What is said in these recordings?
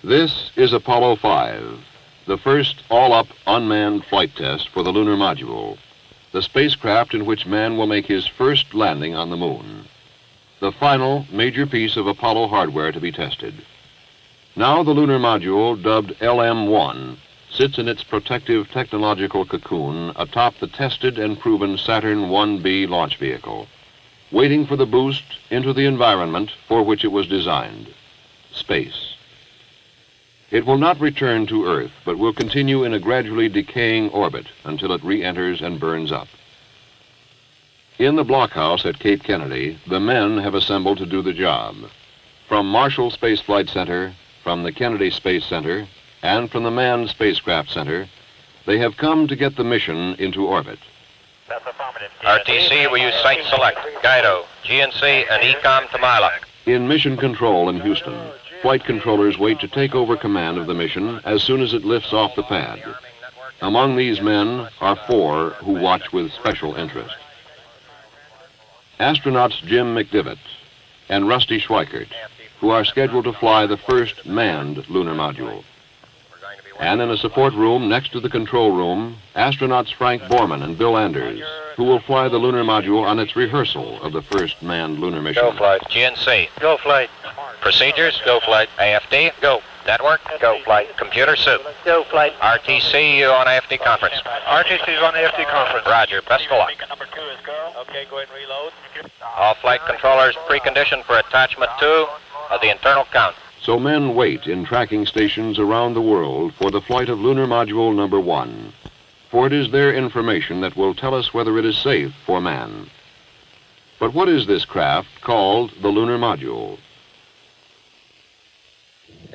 This is Apollo 5, the first all-up unmanned flight test for the lunar module, the spacecraft in which man will make his first landing on the moon, the final major piece of Apollo hardware to be tested. Now the lunar module, dubbed LM-1, sits in its protective technological cocoon atop the tested and proven Saturn 1B launch vehicle, waiting for the boost into the environment for which it was designed, space. It will not return to Earth, but will continue in a gradually decaying orbit until it re-enters and burns up. In the blockhouse at Cape Kennedy, the men have assembled to do the job. From Marshall Space Flight Center, from the Kennedy Space Center, and from the Manned Spacecraft Center, they have come to get the mission into orbit. RTC, we use Site Select, Guido, GNC, and ECOM to Mila. In Mission Control in Houston, flight controllers wait to take over command of the mission as soon as it lifts off the pad. Among these men are 4 who watch with special interest. Astronauts Jim McDivitt and Rusty Schweikert, who are scheduled to fly the first manned lunar module. And in a support room next to the control room, astronauts Frank Borman and Bill Anders, who will fly the lunar module on its rehearsal of the first manned lunar mission. Go flight. GNC. Go flight. Procedures. Go flight. AFD. Go. Network. Go flight. Computer soup. Go flight. RTC, you on AFD conference. RTC's on the AFD conference. Roger. Best of luck. Number 2 is go. Okay, go ahead and reload. All flight controllers preconditioned for attachment 2 of the internal count. So men wait in tracking stations around the world for the flight of lunar module number 1. For it is their information that will tell us whether it is safe for man. But what is this craft called the lunar module?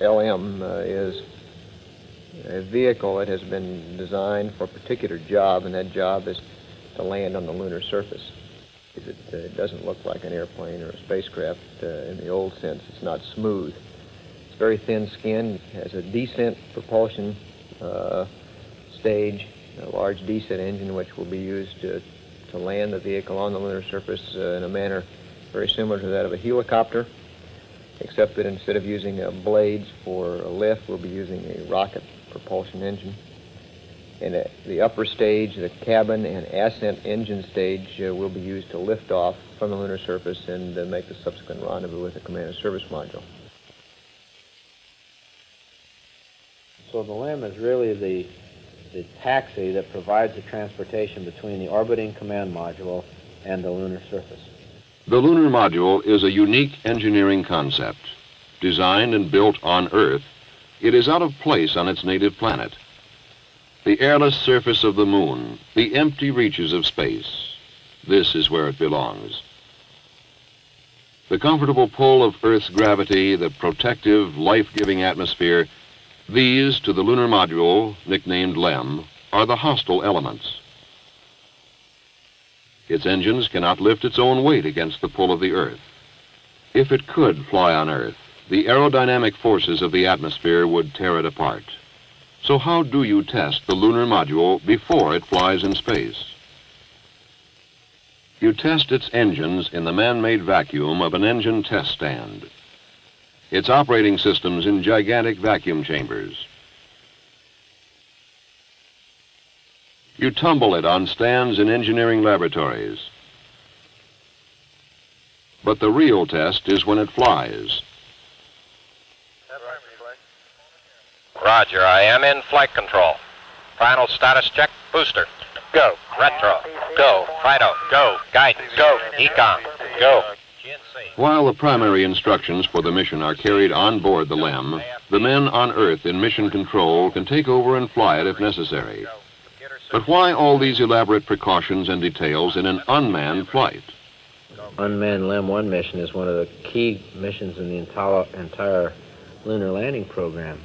LM is a vehicle that has been designed for a particular job, and that job is to land on the lunar surface. It doesn't look like an airplane or a spacecraft in the old sense. It's not smooth. It's very thin skin, has a descent propulsion stage, a large descent engine which will be used to land the vehicle on the lunar surface in a manner very similar to that of a helicopter, except that instead of using blades for a lift, we'll be using a rocket propulsion engine. And the upper stage, the cabin and ascent engine stage, will be used to lift off from the lunar surface and make the subsequent rendezvous with the command and service module. So the LM is really the taxi that provides the transportation between the orbiting command module and the lunar surface. The lunar module is a unique engineering concept. Designed and built on Earth, it is out of place on its native planet. The airless surface of the moon, the empty reaches of space, this is where it belongs. The comfortable pull of Earth's gravity, the protective, life-giving atmosphere, these, to the lunar module, nicknamed LEM, are the hostile elements. Its engines cannot lift its own weight against the pull of the Earth. If it could fly on Earth, the aerodynamic forces of the atmosphere would tear it apart. So how do you test the lunar module before it flies in space? You test its engines in the man-made vacuum of an engine test stand. Its operating systems in gigantic vacuum chambers. You tumble it on stands in engineering laboratories. But the real test is when it flies. Roger, I am in flight control. Final status check, booster. Go. Retro. Go. FIDO. Go. Guidance. Go. ECOM. Go. While the primary instructions for the mission are carried on board the LEM, the men on Earth in mission control can take over and fly it if necessary. But why all these elaborate precautions and details in an unmanned flight? Unmanned LEM-1 mission is one of the key missions in the entire lunar landing program.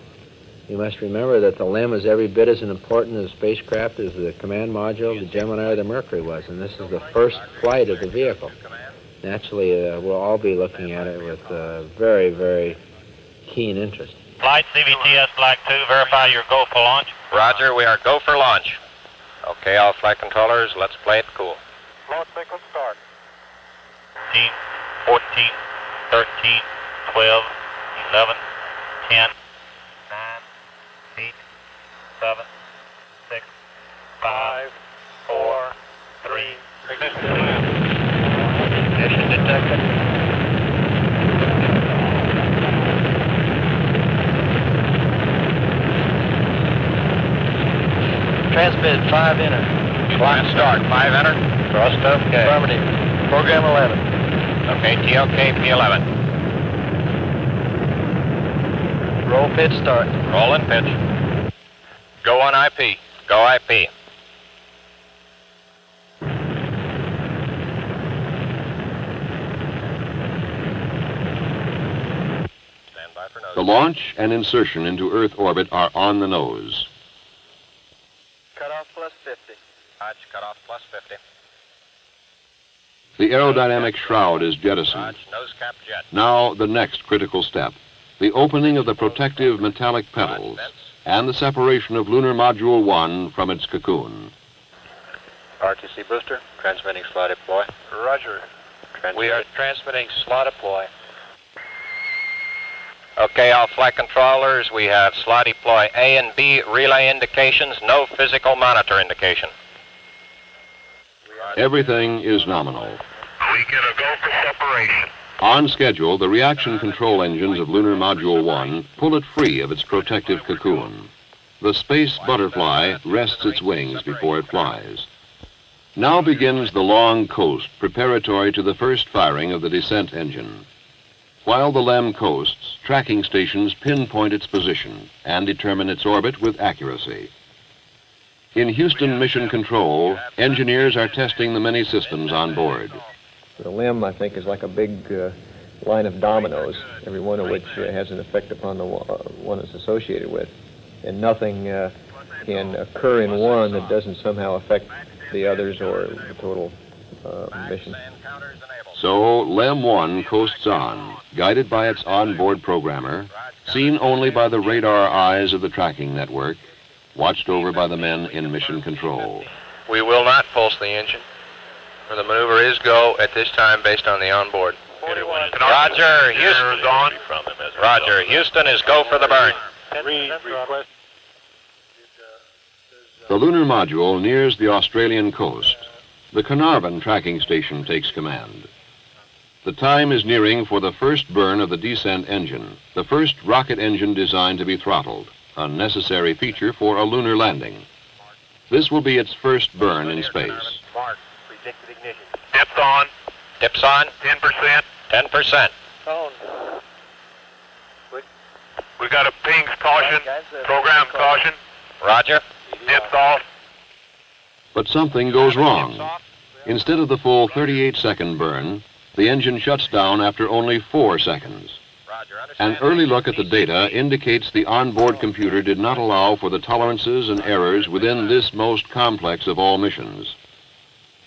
You must remember that the LEM is every bit as important as the spacecraft as the command module, the Gemini, or the Mercury was, and this is the first flight of the vehicle. Naturally, we'll all be looking at it with very, very keen interest. Flight CVTS Flag 2, verify your go for launch. Roger, we are go for launch. Okay, all flight controllers, let's play it cool. Launch sequence start. 15, 14, 13, 12, 11, 10, 8, 7, 6, 5, 4, 3, ignition detected. Transmitted 5 enter. Clock start, 5 enter. Thrust okay. Affirmative. Program 11. Okay, TLK P11. Roll pitch start. Roll and pitch. Go on IP. Go IP. Stand by for nose. The launch and insertion into Earth orbit are on the nose. Cutoff plus 50. Roger, cutoff plus 50. The aerodynamic shroud is jettisoned. Roger, nose cap jet. Now the next critical step, the opening of the protective metallic petals and the separation of Lunar Module 1 from its cocoon. RTC booster, transmitting slot deploy. Roger. We are transmitting slot deploy. Okay, all flight controllers, we have slot deploy A and B relay indications, no physical monitor indication. Everything is nominal. We get a go for separation. On schedule, the reaction control engines of Lunar Module 1 pull it free of its protective cocoon. The space butterfly rests its wings before it flies. Now begins the long coast preparatory to the first firing of the descent engine. While the LEM coasts, tracking stations pinpoint its position and determine its orbit with accuracy. In Houston Mission Control, engineers are testing the many systems on board. The LEM, I think, is like a big line of dominoes, every one of which has an effect upon the one it's associated with. And nothing can occur in one that doesn't somehow affect the others or the total mission. So LEM 1 coasts on, guided by its onboard programmer, seen only by the radar eyes of the tracking network, watched over by the men in mission control. We will not pulse the engine. The maneuver is go at this time based on the onboard. Roger, Houston. Roger, Houston is go for the burn. The lunar module nears the Australian coast. The Carnarvon tracking station takes command. The time is nearing for the first burn of the descent engine, the first rocket engine designed to be throttled, a necessary feature for a lunar landing. This will be its first burn in space. Mark, predicted ignition. Dips on. Dips on. 10%. 10%. Tone. We got a pings caution. Program caution. Roger. Dips off. But something goes wrong. Instead of the full 38-second burn, the engine shuts down after only 4 seconds. An early look at the data indicates the onboard computer did not allow for the tolerances and errors within this most complex of all missions.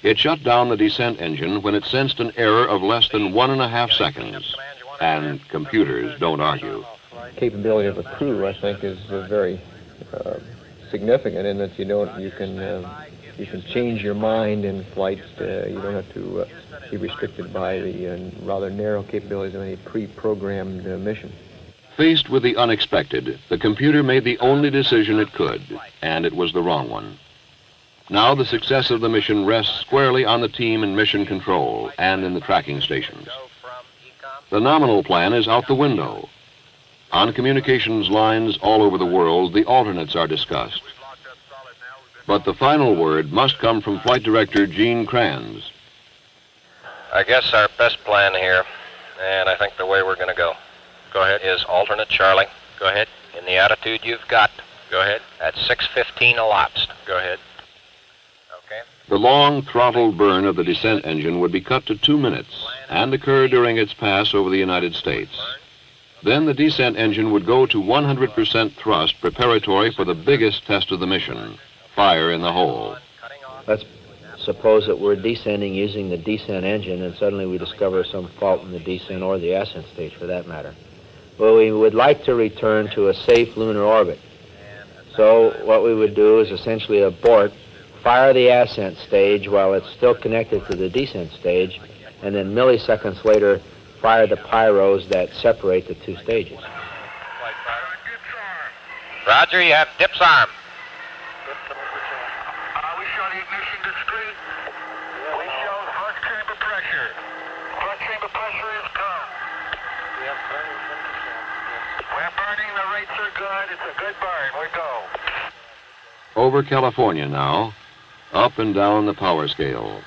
It shut down the descent engine when it sensed an error of less than 1.5 seconds, and computers don't argue. Capability of a crew, I think, is very significant in that you can change your mind in flight. You don't have to be restricted by the rather narrow capabilities of any pre-programmed mission. Faced with the unexpected, the computer made the only decision it could, and it was the wrong one. Now the success of the mission rests squarely on the team in mission control and in the tracking stations. The nominal plan is out the window. On communications lines all over the world, the alternates are discussed. But the final word must come from Flight Director Gene Kranz. I guess our best plan here, and I think the way we're going to go is alternate Charlie. Go ahead. In the attitude you've got. Go ahead. At 6:15 elapsed. Go ahead. Okay. The long throttled burn of the descent engine would be cut to 2 minutes and occur during its pass over the United States. Then the descent engine would go to 100% thrust preparatory for the biggest test of the mission, fire in the hole. Let's suppose that we're descending using the descent engine and suddenly we discover some fault in the descent or the ascent stage for that matter. Well, we would like to return to a safe lunar orbit. So what we would do is essentially abort, fire the ascent stage while it's still connected to the descent stage, and then milliseconds later fire the pyros that separate the two stages. Roger, you have dip's arm. We show the ignition discrete. We show front chamber pressure. Front chamber pressure is gone. We're burning, the rates are good. It's a good burn. We go. Over California now, up and down the power scale.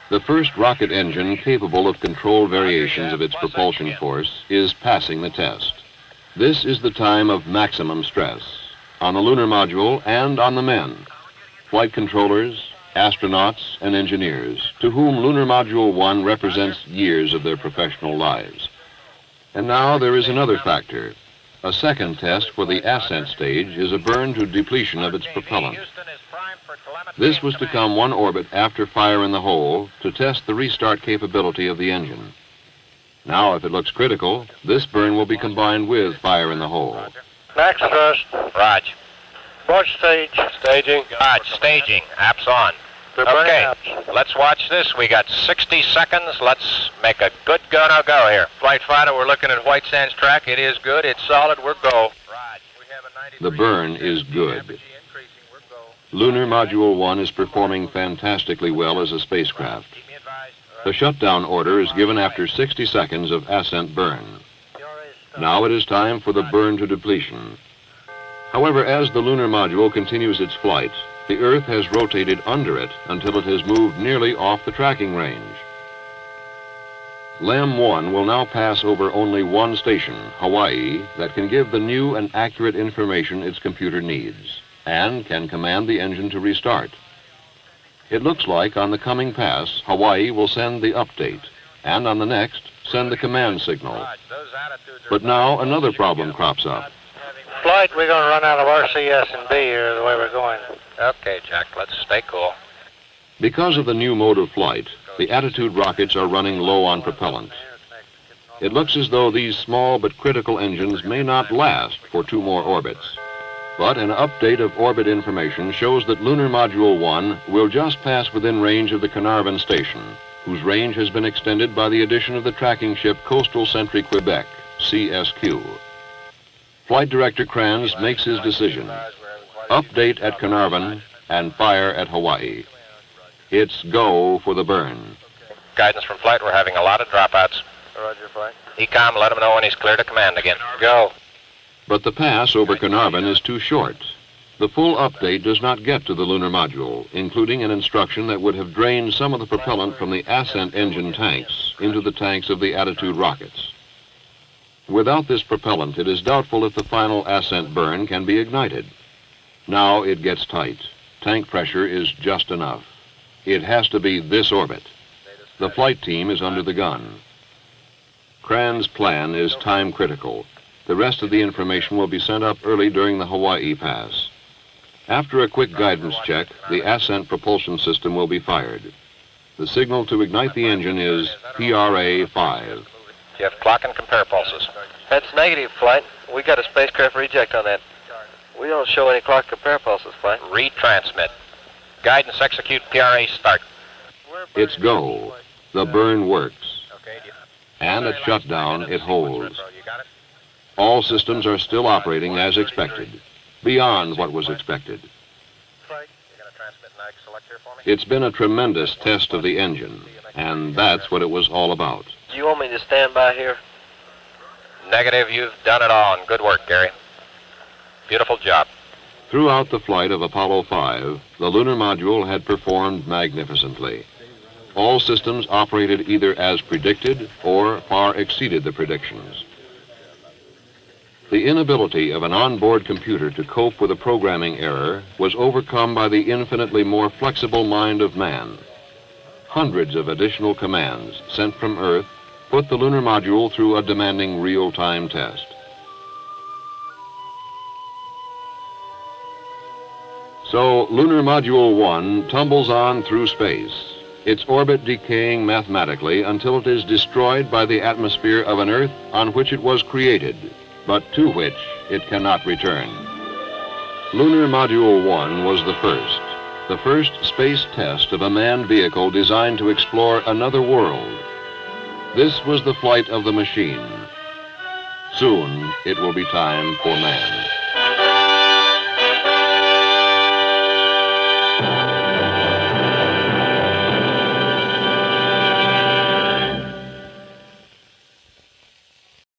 The first rocket engine capable of controlled variations of its propulsion force is passing the test. This is the time of maximum stress on the lunar module and on the men, flight controllers, astronauts, and engineers, to whom Lunar Module 1 represents years of their professional lives. And now there is another factor. A second test for the ascent stage is a burn to depletion of its propellant. This was to come one orbit after fire in the hole to test the restart capability of the engine. Now, if it looks critical, this burn will be combined with fire in the hole. Max thrust. Raj. Watch stage. Staging. Raj, staging. Apps on. They're burning Okay, apps. let's watch this. We got 60 seconds. Let's make a good go here. Flight fighter, we're looking at White Sands track. It is good. It's solid. We're go. The burn is good. Lunar Module 1 is performing fantastically well as a spacecraft. The shutdown order is given after 60 seconds of ascent burn. Now it is time for the burn to depletion. However, as the lunar module continues its flight, the Earth has rotated under it until it has moved nearly off the tracking range. LAM 1 will now pass over only one station, Hawaii, that can give the new and accurate information its computer needs, and can command the engine to restart. It looks like on the coming pass, Hawaii will send the update, and on the next, send the command signal. But now another problem crops up. Flight, we're going to run out of RCS and B here the way we're going. Okay, Jack, let's stay cool. Because of the new mode of flight, the Attitude rockets are running low on propellant. It looks as though these small but critical engines may not last for 2 more orbits. But an update of orbit information shows that Lunar Module 1 will just pass within range of the Carnarvon station, whose range has been extended by the addition of the tracking ship Coastal Sentry Quebec, CSQ. Flight Director Kranz makes his decision. Update at Carnarvon and fire at Hawaii. It's go for the burn. Guidance from flight, we're having a lot of dropouts. Roger, flight. ECOM, let them know when he's clear to command again. Go. But the pass over Carnarvon is too short. The full update does not get to the lunar module, including an instruction that would have drained some of the propellant from the ascent engine tanks into the tanks of the Attitude rockets. Without this propellant, it is doubtful if the final ascent burn can be ignited. Now it gets tight. Tank pressure is just enough. It has to be this orbit. The flight team is under the gun. Kranz's plan is time critical. The rest of the information will be sent up early during the Hawaii pass. After a quick guidance check, the ascent propulsion system will be fired. The signal to ignite the engine is PRA 5. You have clock and compare pulses. That's negative, flight. We got a spacecraft reject on that. We don't show any clock compare pulses, flight. Retransmit. Guidance execute PRA start. It's go. The burn works. And at shutdown, it holds. All systems are still operating as expected, beyond what was expected. It's been a tremendous test of the engine, and that's what it was all about. Do you want me to stand by here? Negative, you've done it all, and good work, Gary. Beautiful job. Throughout the flight of Apollo 5, the lunar module had performed magnificently. All systems operated either as predicted or far exceeded the predictions. The inability of an onboard computer to cope with a programming error was overcome by the infinitely more flexible mind of man. Hundreds of additional commands sent from Earth put the lunar module through a demanding real-time test. So, Lunar Module 1 tumbles on through space, its orbit decaying mathematically until it is destroyed by the atmosphere of an Earth on which it was created, but to which it cannot return. Lunar Module 1 was the first space test of a manned vehicle designed to explore another world. This was the flight of the machine. Soon, it will be time for man.